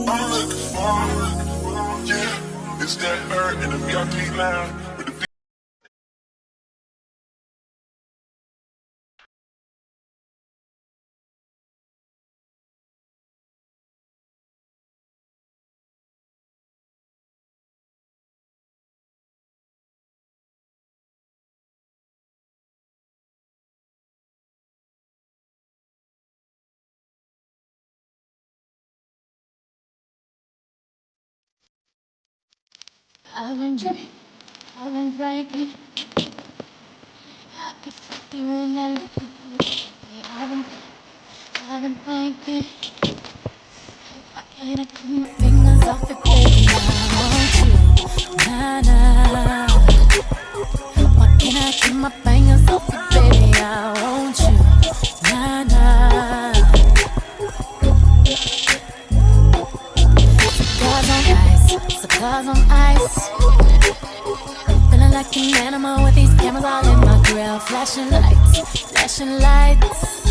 I'm looking for, yeah, it's that bird in the VIP line with the I've been drinking, I've been drinking, doing that. I've been thinking, I can't keep my fingers off it, baby. I want you, nah, nah. Why can't I keep my fingers off it, baby? I want you, nah, nah. Cigars on ice. Feeling like an animal with these cameras all in my grill. Flashing lights, flashing lights.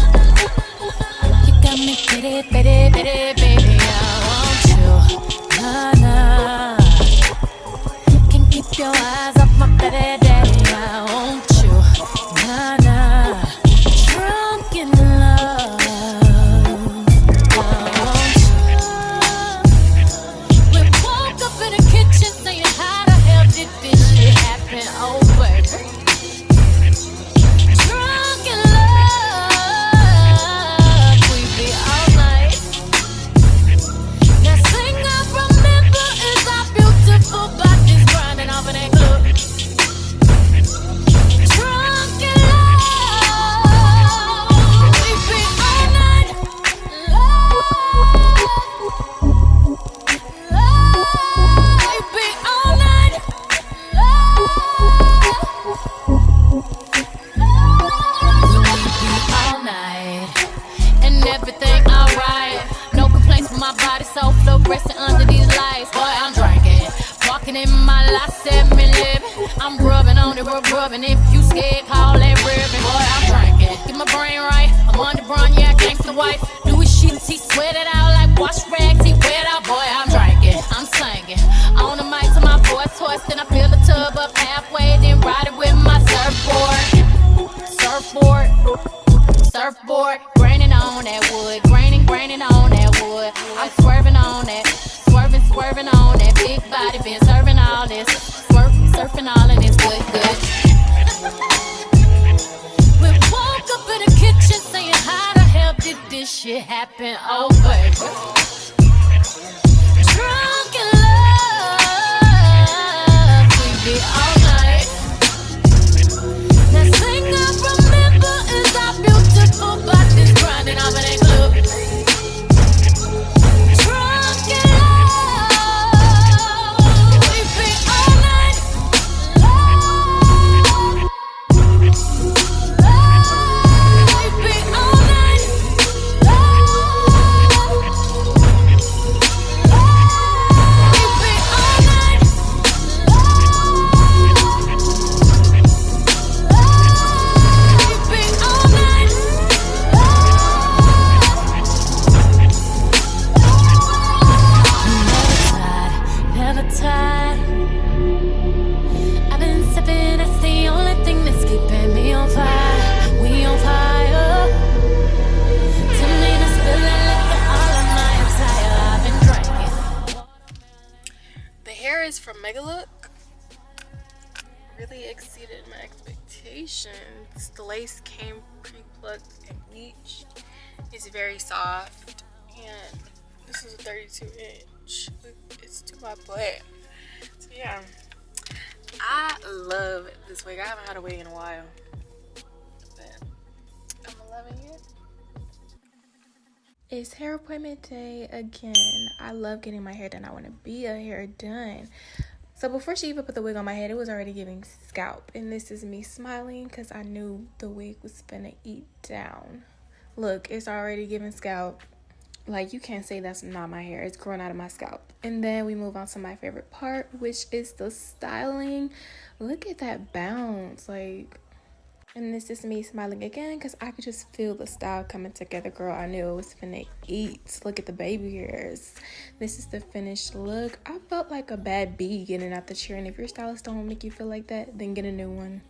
You got me pity, pity, pity, baby. I want you, nah, nah. Can't keep your eyes off my pity, daddy. I want you, nah, nah. Drunk in love. Oh, baby. Drunk in love, we be all night. That thing I remember is our beautiful bodies grinding off in that club. Drunk in love, we be all night. Love, we be all night. All night and everything alright. No complaints from my body, so fluorescent under these lights. Boy, I'm drinking, walking in my last 7 living. I'm rubbing on it, rubbing. If you scared, call that ribbon. Boy, I'm drinking, get my brain right. I'm on the run, yeah, gangsta wife. Do his shit, he sweat it out like wash rags. He wet out, boy, I'm drinking, I'm singing. On the mic to my voice hoarse, then I fill the tub up halfway, then ride it with my surfboard. Surfboard, graining on that wood, graining on that wood. I'm swerving on that, swerving on that big body, been serving all this, surfing all of this good. We woke up in the kitchen saying, how the hell did this shit happen? Oh, baby. Drunk in love, we be all night. That thing I remember is our beautiful bodies grinding off in that club. Drunk in love, we be all night. Love, we be all night. I've been sipping, that's the only thing that's keeping me on fire. We on fire. To me, the spilling liquor all of my attire. I've been drinking. The hair is from Megalook. Really exceeded my expectations. The lace came pre-plucked and bleached. It's very soft, and this is a 32 inch. It's to my butt. So yeah, I love this wig. I haven't had a wig in a while, but I'm loving it. It's hair appointment day again. I love getting my hair done. I want to be a hair done. So before she even put the wig on my head, it was already giving scalp. And this is me smiling because I knew the wig was finna eat down. Look, it's already giving scalp. Like, you can't say that's not my hair. It's growing out of my scalp. And then we move on to my favorite part, which is the styling. Look at that bounce. Like, And this is me smiling again because I could just feel the style coming together, girl. I knew it was finna eat. Look at the baby hairs. This is the finished look. I felt like a bad bee getting out the chair, and if your stylist don't make you feel like that, then get a new one.